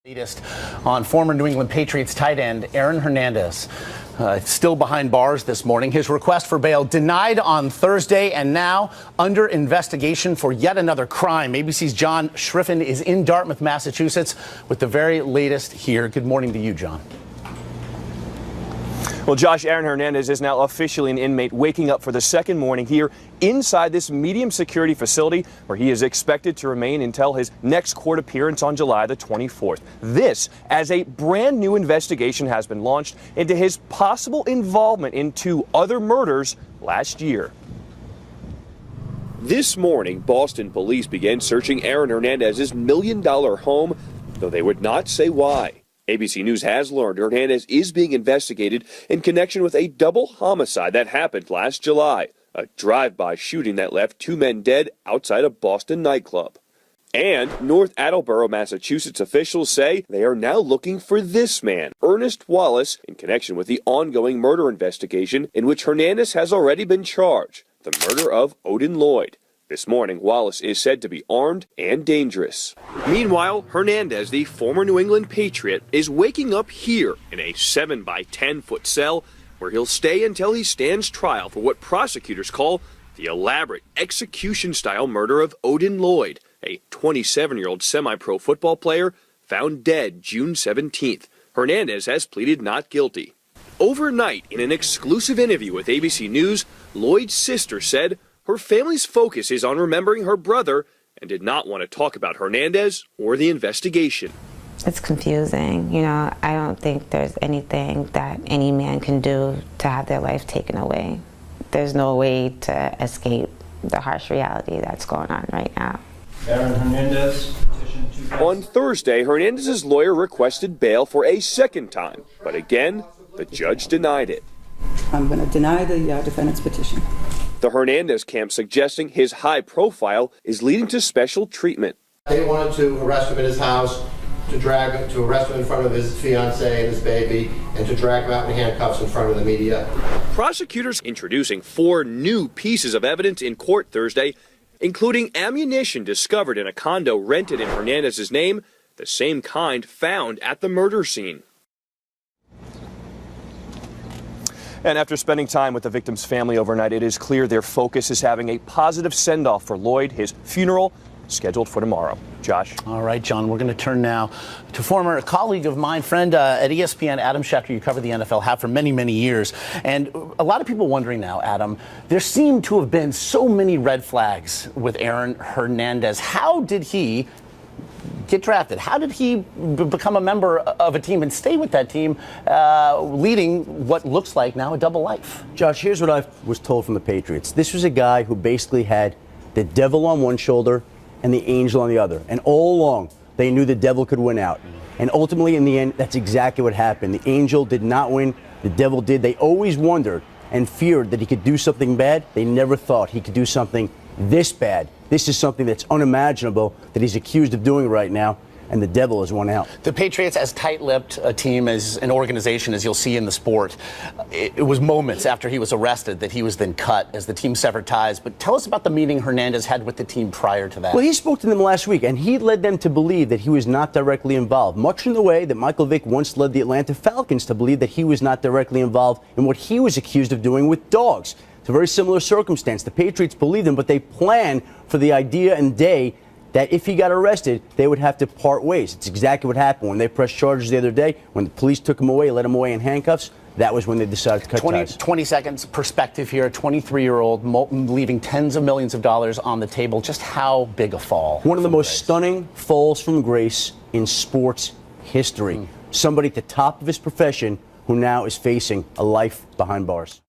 Latest on former New England Patriots tight end Aaron Hernandez, still behind bars this morning. His request for bail denied on Thursday and now under investigation for yet another crime. ABC's John Schriffen is in Dartmouth, Massachusetts with the very latest here. Good morning to you, John. Well, Josh, Aaron Hernandez is now officially an inmate waking up for the second morning here inside this medium security facility where he is expected to remain until his next court appearance on July the 24th. This as a brand new investigation has been launched into his possible involvement in two other murders last year. This morning, Boston police began searching Aaron Hernandez's $1 million home, though they would not say why. ABC News has learned Hernandez is being investigated in connection with a double homicide that happened last July, a drive-by shooting that left two men dead outside a Boston nightclub. And North Attleboro, Massachusetts officials say they are now looking for this man, Ernest Wallace, in connection with the ongoing murder investigation in which Hernandez has already been charged, the murder of Odin Lloyd. This morning, Wallace is said to be armed and dangerous. Meanwhile, Hernandez, the former New England Patriot, is waking up here in a 7 by 10-foot cell where he'll stay until he stands trial for what prosecutors call the elaborate execution-style murder of Odin Lloyd, a 27-year-old semi-pro football player found dead June 17th. Hernandez has pleaded not guilty. Overnight, in an exclusive interview with ABC News, Lloyd's sister said her family's focus is on remembering her brother and did not want to talk about Hernandez or the investigation. It's confusing. I don't think there's anything that any man can do to have their life taken away. There's no way to escape the harsh reality that's going on right now. Aaron Hernandez. On Thursday, Hernandez's lawyer requested bail for a second time, but again, the judge denied it. I'm going to deny the defendant's petition. The Hernandez camp suggesting his high profile is leading to special treatment. They wanted to arrest him at his house, to arrest him in front of his fiancée and his baby, and to drag him out in handcuffs in front of the media. Prosecutors introducing 4 new pieces of evidence in court Thursday, including ammunition discovered in a condo rented in Hernandez's name, the same kind found at the murder scene. And after spending time with the victim's family overnight, it is clear their focus is having a positive send-off for Lloyd. His funeral scheduled for tomorrow. Josh. All right, John, we're going to turn now to former colleague of mine, friend at ESPN, Adam Schefter. You covered the NFL, have for many, many years. And a lot of people wondering now, Adam, there seem to have been so many red flags with Aaron Hernandez. How did he get drafted? How did he become a member of a team and stay with that team, leading what looks like now a double life? Josh, here's what I was told from the Patriots. This was a guy who basically had the devil on one shoulder and the angel on the other. And all along, they knew the devil could win out. And ultimately, in the end, that's exactly what happened. The angel did not win. The devil did. They always wondered and feared that he could do something bad. They never thought he could do something this bad. This is something that's unimaginable that he's accused of doing right now, and the devil has won out. The Patriots, as tight-lipped a team, as an organization, as you'll see in the sport, it was moments after he was arrested that he was then cut as the team severed ties. But tell us about the meeting Hernandez had with the team prior to that. Well, he spoke to them last week, and he led them to believe that he was not directly involved, much in the way that Michael Vick once led the Atlanta Falcons to believe that he was not directly involved in what he was accused of doing with dogs. It's a very similar circumstance. The Patriots believed him, but they planned for the idea and day that if he got arrested, they would have to part ways. It's exactly what happened when they pressed charges the other day. When the police took him away, let him away in handcuffs, that was when they decided to cut ties. 20 seconds perspective here. A 23-year-old leaving tens of millions of dollars on the table. Just how big a fall? One of the most stunning falls from grace in sports history. Somebody at the top of his profession who now is facing a life behind bars.